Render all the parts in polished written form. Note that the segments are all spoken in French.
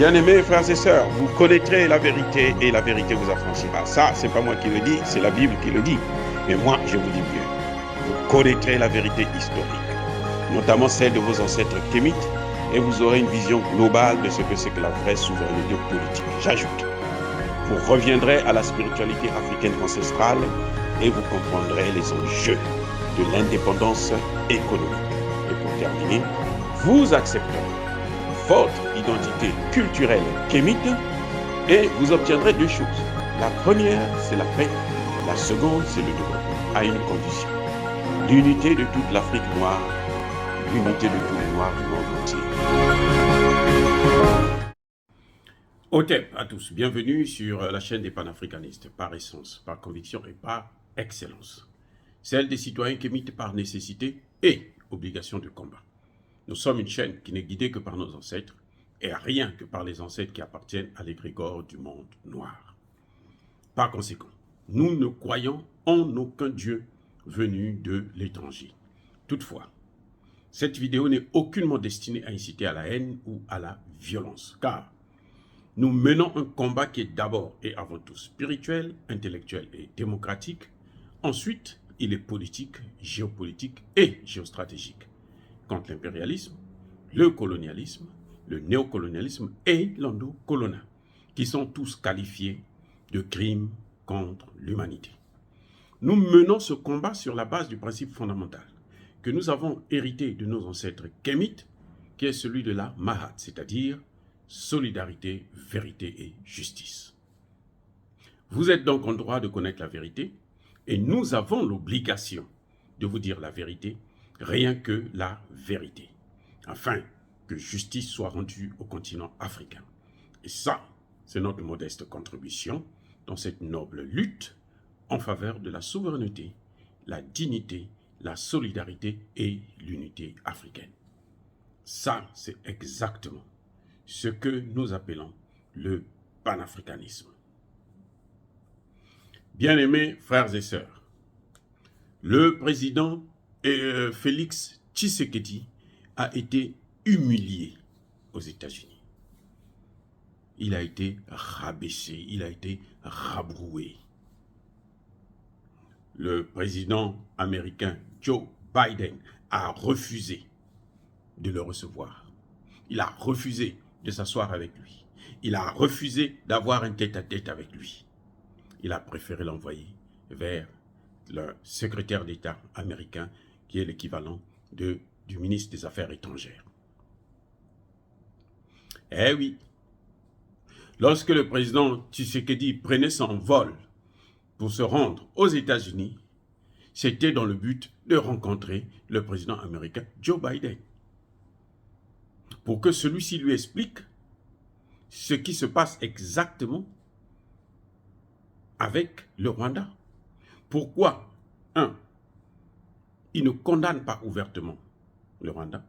Bien-aimés frères et sœurs, vous connaîtrez la vérité et la vérité vous affranchira. Ça, c'est pas moi qui le dis, c'est la Bible qui le dit. Mais moi, je vous dis mieux. Vous connaîtrez la vérité historique, notamment celle de vos ancêtres kémites, et vous aurez une vision globale de ce que c'est que la vraie souveraineté politique. J'ajoute, vous reviendrez à la spiritualité africaine ancestrale et vous comprendrez les enjeux de l'indépendance économique. Et pour terminer, vous accepterez votre identité culturelle kémite et vous obtiendrez deux choses. La première, c'est la paix. La seconde, c'est le développement, à une condition. L'unité de toute l'Afrique noire, l'unité de tous les Noirs du monde entier. Otep à tous, bienvenue sur la chaîne des panafricanistes, par essence, par conviction et par excellence. Celle des citoyens kémites par nécessité et obligation de combat. Nous sommes une chaîne qui n'est guidée que par nos ancêtres et rien que par les ancêtres qui appartiennent à l'égrégore du monde noir. Par conséquent, nous ne croyons en aucun Dieu venu de l'étranger. Toutefois, cette vidéo n'est aucunement destinée à inciter à la haine ou à la violence, car nous menons un combat qui est d'abord et avant tout spirituel, intellectuel et démocratique. Ensuite, il est politique, géopolitique et géostratégique. Contre l'impérialisme, le colonialisme, le néocolonialisme et l'endocoloniat, qui sont tous qualifiés de crimes contre l'humanité. Nous menons ce combat sur la base du principe fondamental que nous avons hérité de nos ancêtres kémites, qui est celui de la Mahat, c'est-à-dire solidarité, vérité et justice. Vous êtes donc en droit de connaître la vérité et nous avons l'obligation de vous dire la vérité, rien que la vérité, afin que justice soit rendue au continent africain. Et ça, c'est notre modeste contribution dans cette noble lutte en faveur de la souveraineté, la dignité, la solidarité et l'unité africaine. Ça, c'est exactement ce que nous appelons le panafricanisme. Bien-aimés frères et sœurs, le président Félix Tshisekedi a été humilié aux États-Unis. Il a été rabaissé, il a été rabroué. Le président américain Joe Biden a refusé de le recevoir. Il a refusé de s'asseoir avec lui. Il a refusé d'avoir un tête-à-tête avec lui. Il a préféré l'envoyer vers le secrétaire d'État américain, qui est l'équivalent du ministre des Affaires étrangères. Eh oui, lorsque le président Tshisekedi prenait son vol pour se rendre aux États-Unis, c'était dans le but de rencontrer le président américain Joe Biden, pour que celui-ci lui explique ce qui se passe exactement avec le Rwanda. Pourquoi, il ne condamne pas ouvertement le Rwanda.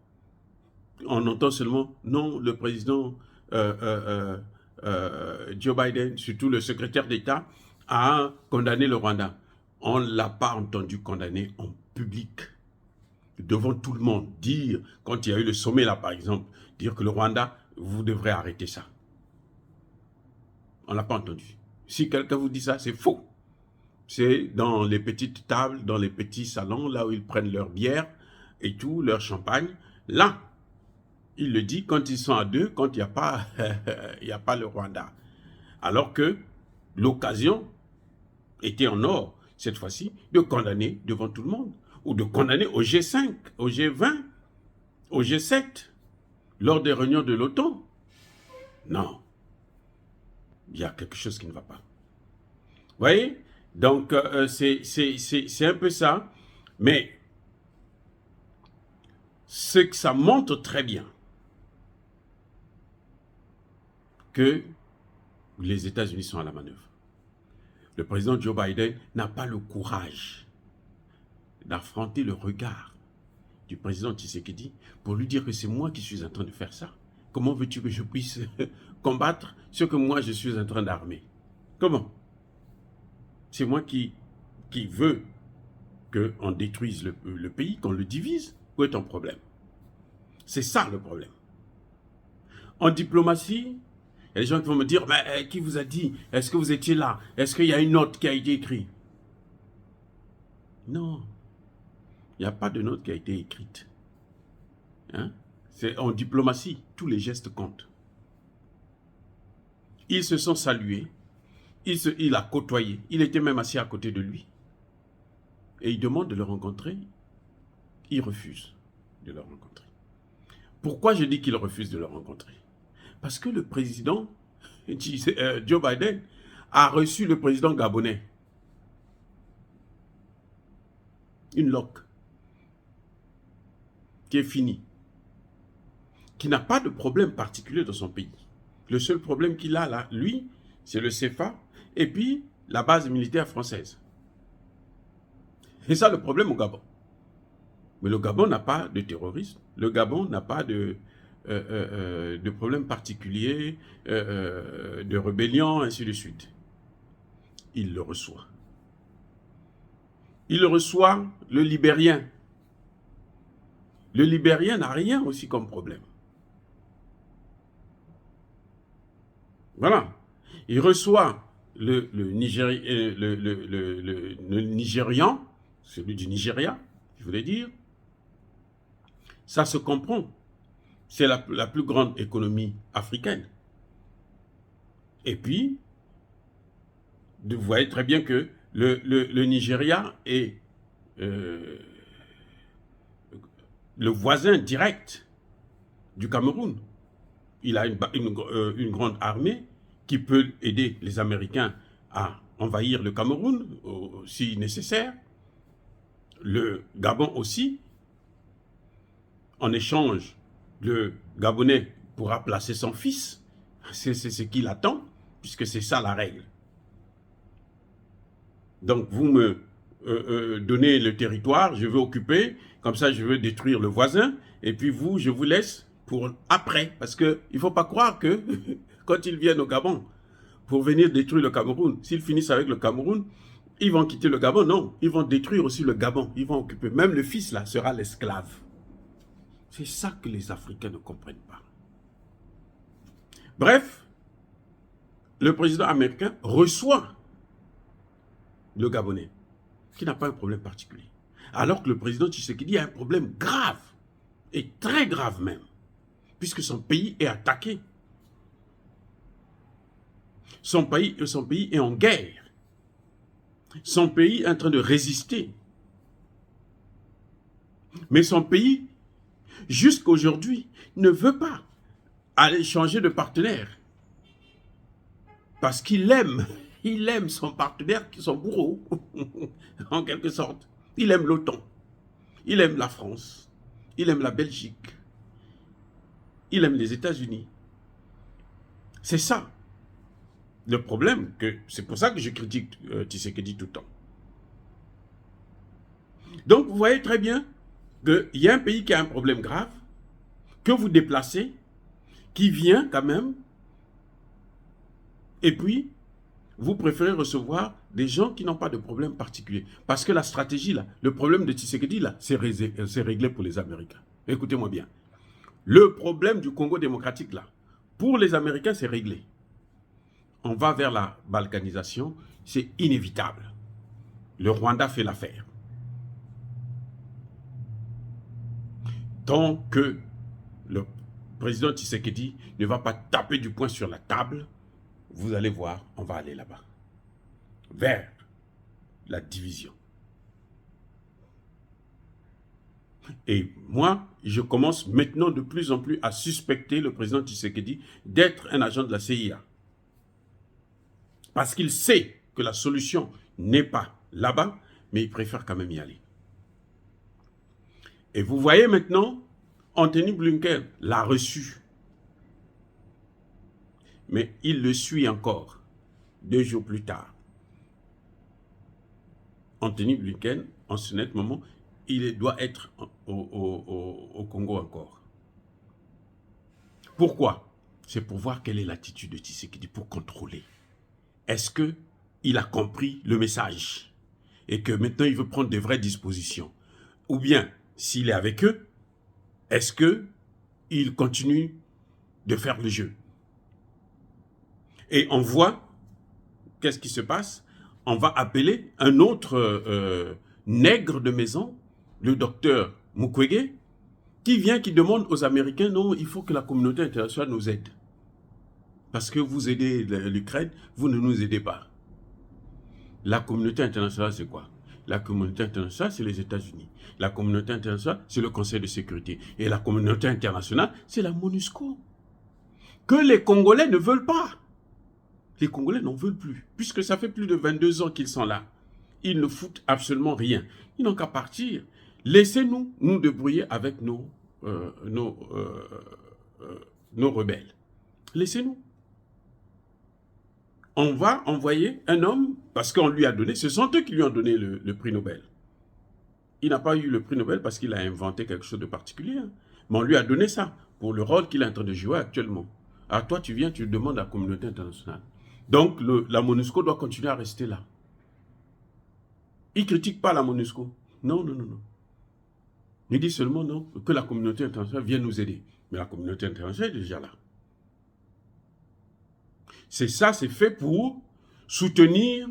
On entend seulement, non, le président Joe Biden, surtout le secrétaire d'État, a condamné le Rwanda. On ne l'a pas entendu condamner en public, devant tout le monde, dire, quand il y a eu le sommet là par exemple, dire que le Rwanda, vous devrez arrêter ça. On ne l'a pas entendu. Si quelqu'un vous dit ça, c'est faux. C'est dans les petites tables, dans les petits salons, là où ils prennent leur bière et tout, leur champagne. Là, il le dit quand ils sont à deux, quand il n'y a pas, il n'y a pas le Rwanda. Alors que l'occasion était en or, cette fois-ci, de condamner devant tout le monde, ou de condamner au G5, au G20, au G7, lors des réunions de l'OTAN. Non, il y a quelque chose qui ne va pas. Vous voyez? Donc, c'est un peu ça, mais ce que ça montre très bien que les États-Unis sont à la manœuvre. Le président Joe Biden n'a pas le courage d'affronter le regard du président Tshisekedi pour lui dire que c'est moi qui suis en train de faire ça. Comment veux-tu que je puisse combattre ce que moi je suis en train d'armer? Comment? C'est moi qui veux qu'on détruise le pays, qu'on le divise. Où est ton problème? C'est ça le problème. En diplomatie, Il y a des gens qui vont me dire, mais qui vous a dit? Est-ce que vous étiez là? Est-ce qu'il y a une note qui a été écrite? Non, il n'y a pas de note qui a été écrite. Hein? C'est en diplomatie, tous les gestes comptent. Ils se sont salués, il a côtoyé, il était même assis à côté de lui. Et il demande de le rencontrer, il refuse de le rencontrer. Pourquoi je dis qu'il refuse de le rencontrer? Parce que le président, Joe Biden, a reçu le président gabonais. Une loque qui est finie, qui n'a pas de problème particulier dans son pays. Le seul problème qu'il a là, lui, c'est le CFA et puis la base militaire française. C'est ça le problème au Gabon. Mais le Gabon n'a pas de terrorisme, le Gabon n'a pas de problème particulier, de rébellion, ainsi de suite. Il le reçoit. Il reçoit le Libérien. Le Libérien n'a rien aussi comme problème. Voilà. Il reçoit le Nigérian, celui du Nigeria, je voulais dire. Ça se comprend. C'est la plus grande économie africaine. Et puis, vous voyez très bien que le Nigeria est le voisin direct du Cameroun. Il a une grande armée qui peut aider les Américains à envahir le Cameroun si nécessaire. Le Gabon aussi. En échange, le Gabonais pourra placer son fils. C'est ce qu'il attend, puisque c'est ça la règle. Donc vous me donnez le territoire, je veux occuper, comme ça je veux détruire le voisin, et puis vous, je vous laisse pour après, parce qu'il ne faut pas croire que quand ils viennent au Gabon, pour venir détruire le Cameroun, s'ils finissent avec le Cameroun, ils vont quitter le Gabon. Non, ils vont détruire aussi le Gabon, ils vont occuper. Même le fils là sera l'esclave. C'est ça que les Africains ne comprennent pas. Bref, le président américain reçoit le Gabonais, qui n'a pas un problème particulier. Alors que le président Tshisekedi a un problème grave, et très grave même, puisque son pays est attaqué. Son pays est en guerre. Son pays est en train de résister. Mais son pays, jusqu'à aujourd'hui, ne veut pas aller changer de partenaire. Parce qu'il aime son partenaire, son bourreau, en quelque sorte. Il aime l'OTAN, il aime la France, il aime la Belgique, il aime les États-Unis. C'est ça le problème, c'est pour ça que je critique Tshisekedi tout le temps. Donc vous voyez très bien qu'il y a un pays qui a un problème grave, que vous déplacez, qui vient quand même, et puis vous préférez recevoir des gens qui n'ont pas de problème particulier. Parce que la stratégie, là, le problème de Tshisekedi, là, c'est réglé pour les Américains. Écoutez-moi bien. Le problème du Congo démocratique, là, pour les Américains, c'est réglé. On va vers la balkanisation, c'est inévitable. Le Rwanda fait l'affaire. Tant que le président Tshisekedi ne va pas taper du poing sur la table, vous allez voir, on va aller là-bas, vers la division. Et moi, je commence maintenant de plus en plus à suspecter le président Tshisekedi d'être un agent de la CIA. Parce qu'il sait que la solution n'est pas là-bas, mais il préfère quand même y aller. Et vous voyez maintenant, Anthony Blinken l'a reçu. Mais il le suit encore, 2 jours plus tard. Anthony Blinken, en ce net moment, il doit être au Congo encore. Pourquoi? C'est pour voir quelle est l'attitude de Tshisekedi, pour contrôler. Est-ce qu'il a compris le message et que maintenant il veut prendre de vraies dispositions? Ou bien, s'il est avec eux, est-ce qu'il continue de faire le jeu? Et on voit, qu'est-ce qui se passe? On va appeler un autre nègre de maison, le docteur Mukwege, qui vient, qui demande aux Américains, non, il faut que la communauté internationale nous aide. Parce que vous aidez l'Ukraine, vous ne nous aidez pas. La communauté internationale, c'est quoi? La communauté internationale, c'est les États-Unis. La communauté internationale, c'est le Conseil de sécurité. Et la communauté internationale, c'est la MONUSCO. Que les Congolais ne veulent pas. Les Congolais n'en veulent plus. Puisque ça fait plus de 22 ans qu'ils sont là. Ils ne foutent absolument rien. Ils n'ont qu'à partir. Laissez-nous nous débrouiller avec nos rebelles. Laissez-nous. On va envoyer un homme, parce qu'on lui a donné, ce sont eux qui lui ont donné le prix Nobel. Il n'a pas eu le prix Nobel parce qu'il a inventé quelque chose de particulier. Mais on lui a donné ça pour le rôle qu'il est en train de jouer actuellement. Alors toi, tu viens, tu demandes à la communauté internationale. Donc, la MONUSCO doit continuer à rester là. Il ne critique pas la MONUSCO. Non, non, non, non. Il dit seulement non, que la communauté internationale vienne nous aider. Mais la communauté internationale est déjà là. C'est ça, c'est fait pour soutenir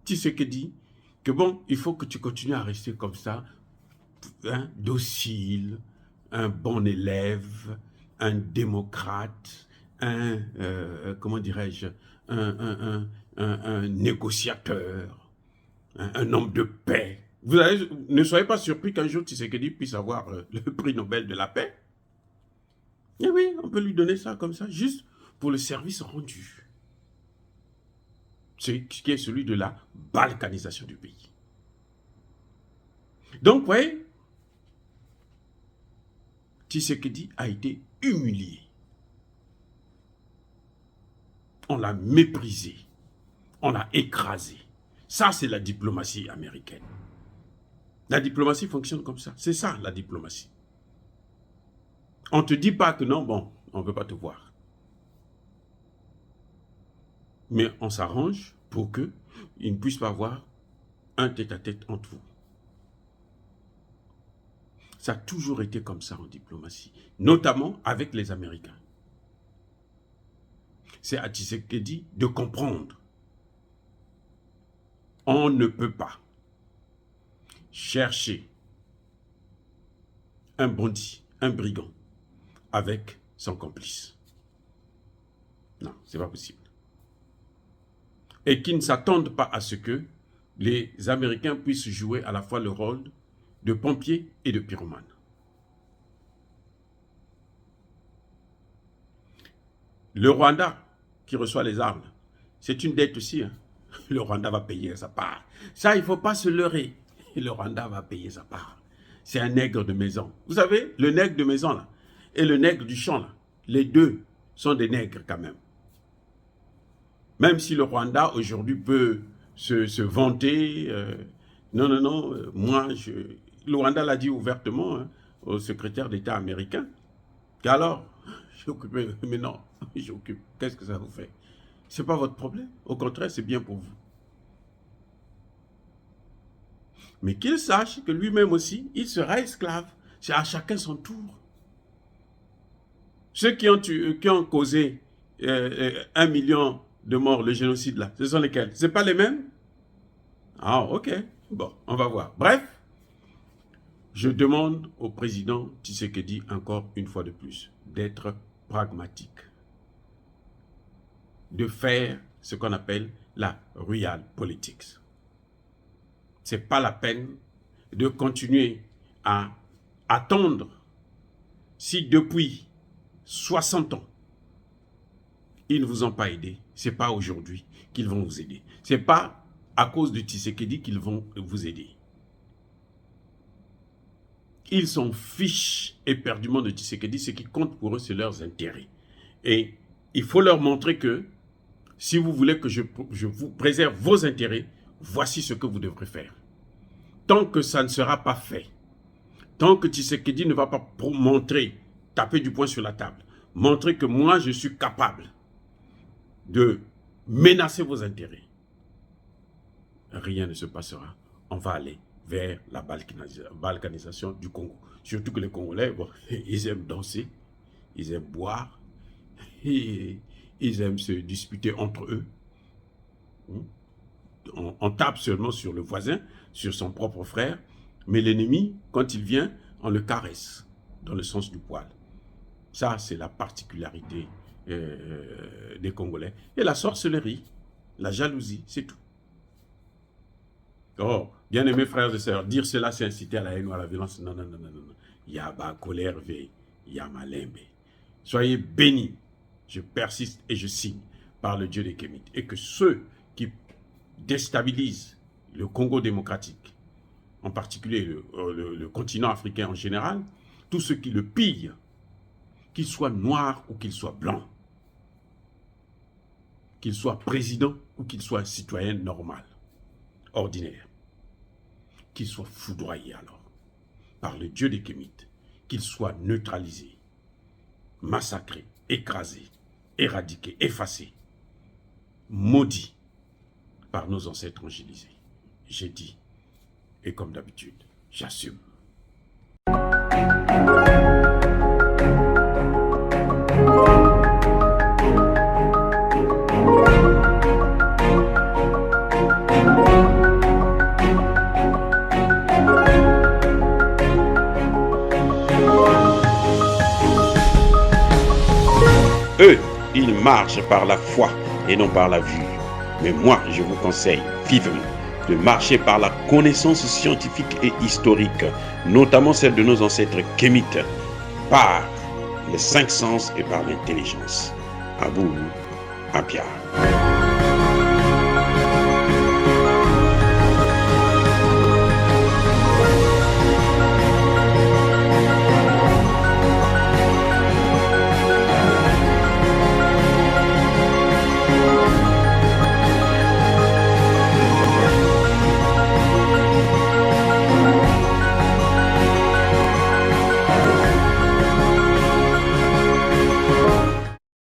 Tshisekedi, que bon, il faut que tu continues à rester comme ça, hein, docile, un bon élève, un démocrate, comment dirais-je, un négociateur, un homme de paix. Vous allez, ne soyez pas surpris qu'un jour Tshisekedi puisse avoir le prix Nobel de la paix. Et oui, on peut lui donner ça comme ça, juste pour le service rendu. Ce qui est celui de la balkanisation du pays. Donc, vous voyez, Tshisekedi a été humilié. On l'a méprisé. On l'a écrasé. Ça, c'est la diplomatie américaine. La diplomatie fonctionne comme ça. C'est ça, la diplomatie. On ne te dit pas que non, bon, on ne veut pas te voir. Mais on s'arrange pour qu'il ne puisse pas avoir un tête-à-tête entre vous. Ça a toujours été comme ça en diplomatie, notamment avec les Américains. C'est à Tshisekedi de comprendre. On ne peut pas chercher un bandit, un brigand, avec son complice. Non, ce n'est pas possible. Et qu'ils ne s'attendent pas à ce que les Américains puissent jouer à la fois le rôle de pompier et de pyromane. Le Rwanda, qui reçoit les armes, c'est une dette aussi. Hein. Le Rwanda va payer sa part. Ça, il ne faut pas se leurrer. Le Rwanda va payer sa part. C'est un nègre de maison. Vous savez, le nègre de maison, là, et le nègre du champ, là, les deux sont des nègres quand même. Même si le Rwanda, aujourd'hui, peut se vanter. Non, non, non, moi, le Rwanda l'a dit ouvertement hein, au secrétaire d'État américain. Alors, j'ai occupé, mais non, j'occupe. Qu'est-ce que ça vous fait? Ce n'est pas votre problème. Au contraire, c'est bien pour vous. Mais qu'il sache que lui-même aussi, il sera esclave. C'est à chacun son tour. Ceux qui ont causé 1 million de morts, le génocide là, ce sont lesquels? Ce n'est pas les mêmes? Ah, ok. Bon, on va voir. Bref, je demande au président Tshisekedi encore une fois de plus d'être pragmatique, de faire ce qu'on appelle la real politics. Ce n'est pas la peine de continuer à attendre si depuis 60 ans, ils ne vous ont pas aidé. Ce n'est pas aujourd'hui qu'ils vont vous aider. Ce n'est pas à cause de Tshisekedi qu'ils vont vous aider. Ils s'en fichent éperdument de Tshisekedi. Ce qui compte pour eux, c'est leurs intérêts. Et il faut leur montrer que si vous voulez que je vous préserve vos intérêts, voici ce que vous devrez faire. Tant que ça ne sera pas fait, tant que Tshisekedi ne va pas montrer, taper du poing sur la table, montrer que moi je suis capable de menacer vos intérêts, rien ne se passera. On va aller vers la balkanisation du Congo. Surtout que les Congolais, bon, ils aiment danser, ils aiment boire, et ils aiment se disputer entre eux. On tape seulement sur le voisin, sur son propre frère, mais l'ennemi, quand il vient, on le caresse dans le sens du poil. Ça, c'est la particularité des Congolais. Et la sorcellerie, la jalousie, c'est tout. Oh, bien-aimés frères et sœurs, dire cela, c'est inciter à la haine ou à la violence. Non, non, non, non, non. Yaba, colère, ve, yamalembe. Soyez bénis. Je persiste et je signe par le Dieu des Kémites. Et que ceux qui déstabilisent le Congo démocratique, en particulier le continent africain en général, tous ceux qui le pillent, qu'ils soient noirs ou qu'ils soient blancs, qu'ils soient présidents ou qu'ils soient citoyens normal, ordinaire, qu'ils soient foudroyés alors par le Dieu des Kémites, qu'ils soient neutralisés, massacrés, écrasés, éradiqués, effacés, maudits par nos ancêtres angélisés. J'ai dit, et comme d'habitude, j'assume. Eux, ils marchent par la foi et non par la vue. Mais moi, je vous conseille vivement de marcher par la connaissance scientifique et historique, notamment celle de nos ancêtres kémites, par les 5 sens et par l'intelligence. À vous, à Pierre.